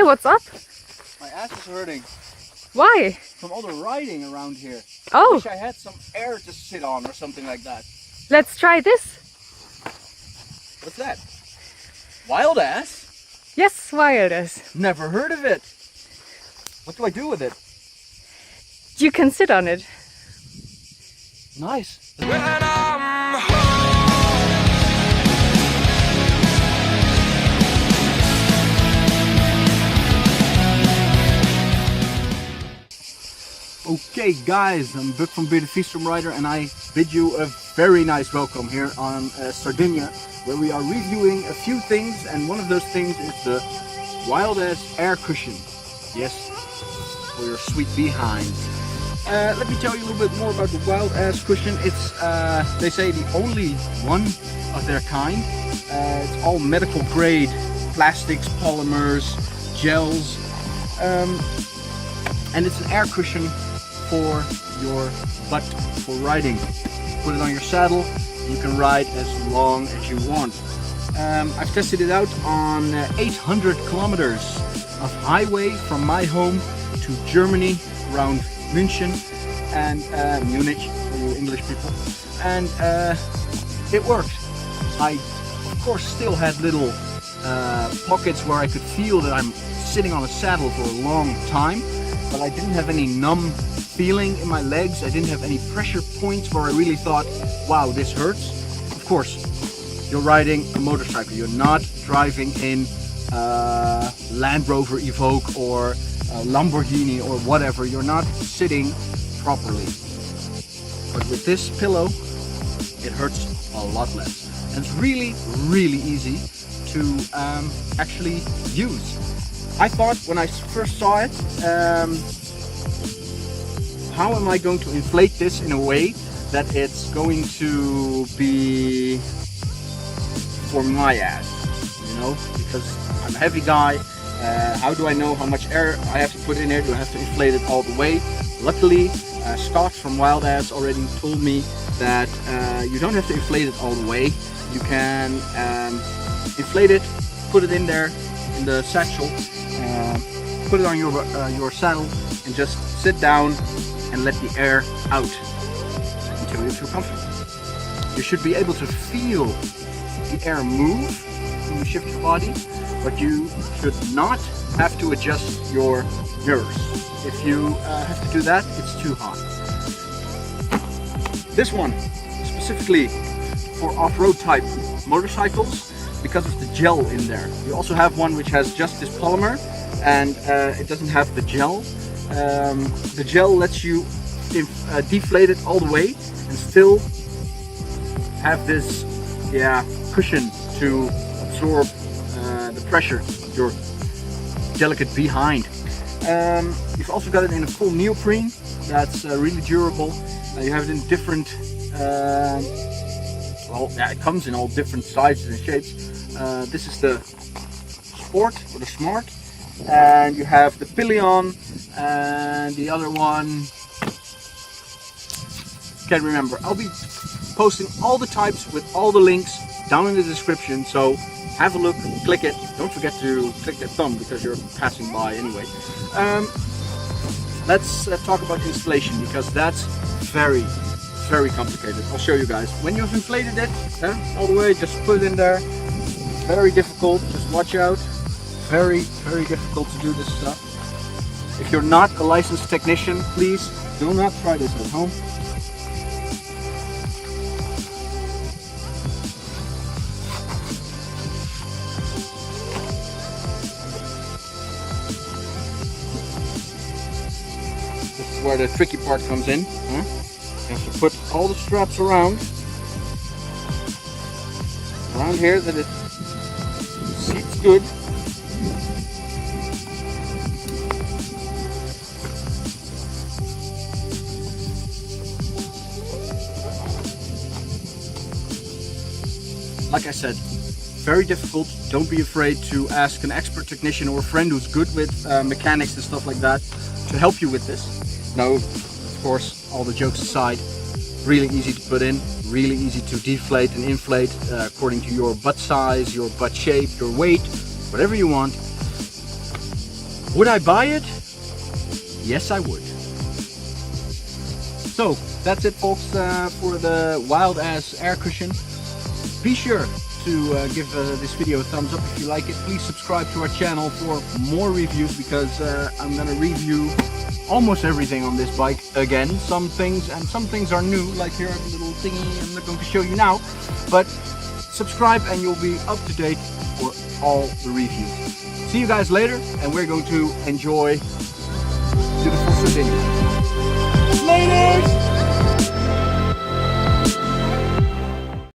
what's up? My ass is hurting Why? from all the riding around here. I Oh, wish I had some air to sit on or something like that. let's try this. What's that? Wild ass? Yes, wild ass. Never heard of it. What do I do with it? You can sit on it. Nice. Okay guys, I'm Buck from the V-strom Rider and I bid you a very nice welcome here on Sardinia, where we are reviewing a few things, and one of those things is the wild ass air cushion. Yes, for your sweet behind. Let me tell you a little bit more about the wild ass cushion. It's, they say, the only one of their kind. It's all medical grade plastics, polymers, gels, and it's an air cushion for your butt for riding. Put it on your saddle, you can ride as long as you want. I've tested it out on 800 kilometers of highway from my home to Germany, around München and Munich for you English people, and it worked. I of course still had little pockets where I could feel that I'm sitting on a saddle for a long time, but I didn't have any numb feeling in my legs. I didn't have any pressure points where I really thought, wow, this hurts. Of course, you're riding a motorcycle. You're not driving in Land Rover Evoque or Lamborghini or whatever. You're not sitting properly. But with this pillow, it hurts a lot less. And it's really, really easy to actually use. I thought when I first saw it, how am I going to inflate this in a way that it's going to be for my ass, you know, because I'm a heavy guy. How do I know how much air I have to put in here? Do I have to inflate it all the way? Luckily, Scott from Wild Ass already told me that you don't have to inflate it all the way. You can inflate it, put it in there in the satchel, put it on your saddle, and just sit down and let the air out until you feel comfortable. You should be able to feel the air move when you shift your body, but you should not have to adjust your mirrors. If you have to do that, it's too hot. This one specifically for off-road type motorcycles because of the gel in there. You also have one which has just this polymer and it doesn't have the gel. The gel lets you deflate it all the way and still have this cushion to absorb the pressure of your delicate behind. You've also got it in a full neoprene that's really durable. You have it in different, it comes in all different sizes and shapes. This is the Sport or the Smart, and you have the Pillion and the other one, can't remember. I'll be posting all the types with all the links down in the description, so have a look, click it. Don't forget to click that thumb because you're passing by anyway. Let's talk about installation, because that's very, very complicated. I'll show you guys. When you've inflated it all the way, just put it in there. Very difficult, just watch out. Very, very difficult to do this stuff. If you're not a licensed technician, please do not try this at home. This is where the tricky part comes in. You have to put all the straps around here that it seats good. Like I said, very difficult. Don't be afraid to ask an expert technician or a friend who's good with mechanics and stuff like that to help you with this. Now, of course, all the jokes aside, really easy to put in, really easy to deflate and inflate according to your butt size, your butt shape, your weight, whatever you want. Would I buy it? Yes, I would. So that's it, folks, for the wild ass air cushion. Be sure to give this video a thumbs up if you like it. Please subscribe to our channel for more reviews, because I'm gonna review almost everything on this bike again. Some things are new, like here a little thingy I'm not going to show you now, but subscribe and you'll be up to date for all the reviews. See you guys later, and we're going to enjoy beautiful Sardinia. Later!